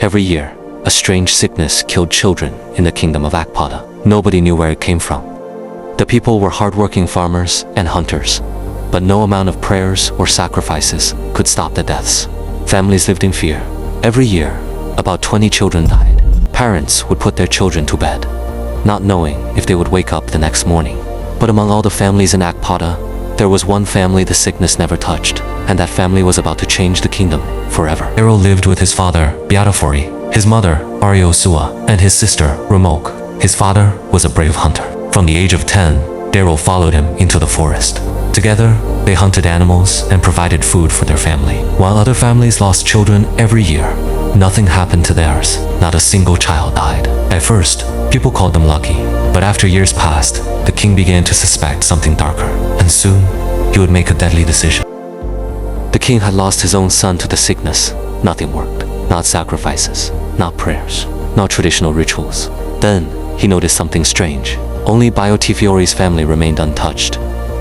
Every year, a strange sickness killed children in the kingdom of Akpata. Nobody knew where it came from. The people were hardworking farmers and hunters, but no amount of prayers or sacrifices could stop the deaths. Families lived in fear. Every year, about 20 children died. Parents would put their children to bed, not knowing if they would wake up the next morning. But among all the families in Akpata, there was one family the sickness never touched, and that family was about to change the kingdom forever. Derele lived with his father, Beatafori, his mother, Ariosua, and his sister, Ramok. His father was a brave hunter. From the age of 10, Derele followed him into the forest. Together, they hunted animals and provided food for their family. While other families lost children every year, nothing happened to theirs. Not a single child died. At first, people called them lucky, but after years passed, the king began to suspect something darker, and soon, he would make a deadly decision. The king had lost his own son to the sickness. Nothing worked. Not sacrifices, not prayers, not traditional rituals. Then, he noticed something strange. Only Biotifiori's family remained untouched.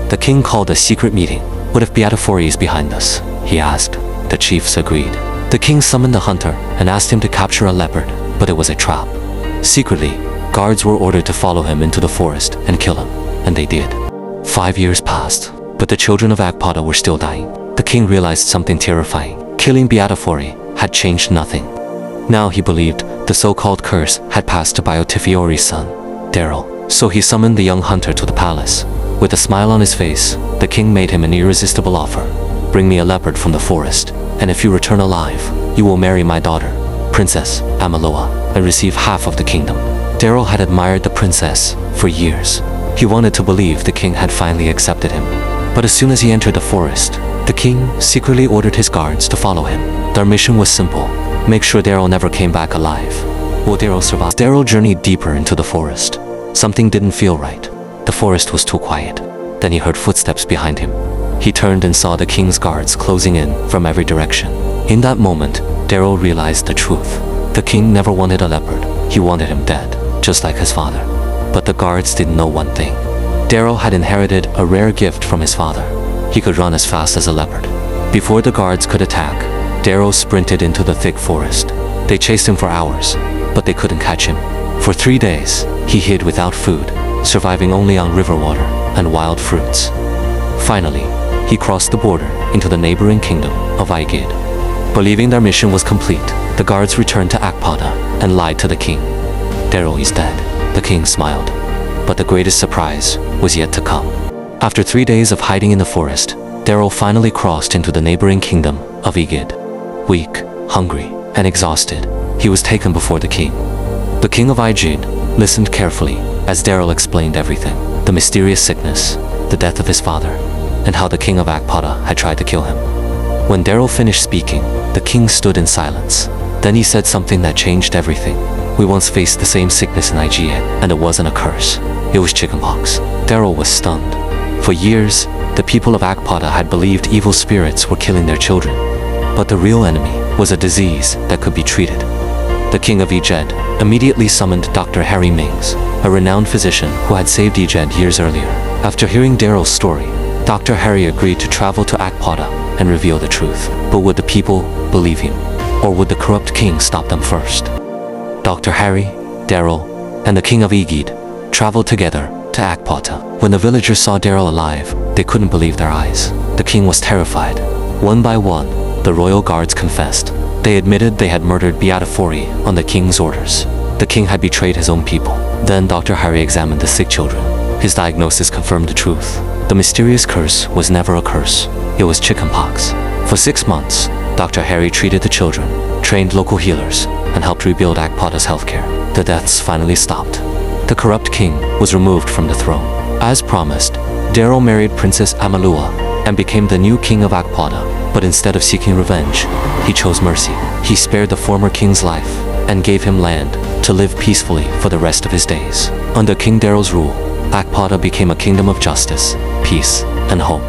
The king called a secret meeting. "What if Beatafori is behind us?" he asked. The chiefs agreed. The king summoned a hunter and asked him to capture a leopard, but it was a trap. Secretly, guards were ordered to follow him into the forest and kill him, and they did. 5 years passed, but the children of Akpata were still dying. The king realized something terrifying. Killing Beatafori had changed nothing. Now he believed the so-called curse had passed to Biotifiori's son, Derele. So he summoned the young hunter to the palace. With a smile on his face, the king made him an irresistible offer. "Bring me a leopard from the forest, and if you return alive, you will marry my daughter, Princess Amaloa, and receive half of the kingdom." Derele had admired the princess for years. He wanted to believe the king had finally accepted him. But as soon as he entered the forest, the king secretly ordered his guards to follow him. Their mission was simple: make sure Derele never came back alive. Will Derele survive? Derele journeyed deeper into the forest. Something didn't feel right. The forest was too quiet. Then he heard footsteps behind him. He turned and saw the king's guards closing in from every direction. In that moment, Derele realized the truth. The king never wanted a leopard. He wanted him dead, just like his father. But the guards didn't know one thing. Derele had inherited a rare gift from his father. He could run as fast as a leopard. Before the guards could attack, Derele sprinted into the thick forest. They chased him for hours, but they couldn't catch him. For 3 days, he hid without food, surviving only on river water and wild fruits. Finally, he crossed the border into the neighboring kingdom of Igid. Believing their mission was complete, the guards returned to Akpata and lied to the king. "Derele is dead," the king smiled. But the greatest surprise was yet to come. After 3 days of hiding in the forest, Derele finally crossed into the neighboring kingdom of Igid. Weak, hungry, and exhausted, he was taken before the king. The king of Igid listened carefully as Derele explained everything: the mysterious sickness, the death of his father, and how the king of Akpata had tried to kill him. When Derele finished speaking, the king stood in silence. Then he said something that changed everything. "We once faced the same sickness in Igid, and it wasn't a curse. It was chickenpox." Derele was stunned. For years, the people of Akpata had believed evil spirits were killing their children. But the real enemy was a disease that could be treated. The king of Igid immediately summoned Dr. Harry Mings, a renowned physician who had saved Igid years earlier. After hearing Derele's story, Dr. Harry agreed to travel to Akpata and reveal the truth. But would the people believe him? Or would the corrupt king stop them first? Dr. Harry, Derele, and the king of Igid traveled together to Akpata. When the villagers saw Derele alive, they couldn't believe their eyes. The king was terrified. One by one, the royal guards confessed. They admitted they had murdered Beatafori on the king's orders. The king had betrayed his own people. Then Dr. Harry examined the sick children. His diagnosis confirmed the truth. The mysterious curse was never a curse. It was chickenpox. For 6 months, Dr. Harry treated the children, trained local healers, and helped rebuild Akpata's healthcare. The deaths finally stopped. The corrupt king was removed from the throne. As promised, Derele married Princess Amalua and became the new king of Akpata. But instead of seeking revenge, he chose mercy. He spared the former king's life and gave him land to live peacefully for the rest of his days. Under King Derele's rule, Akpata became a kingdom of justice, peace, and hope.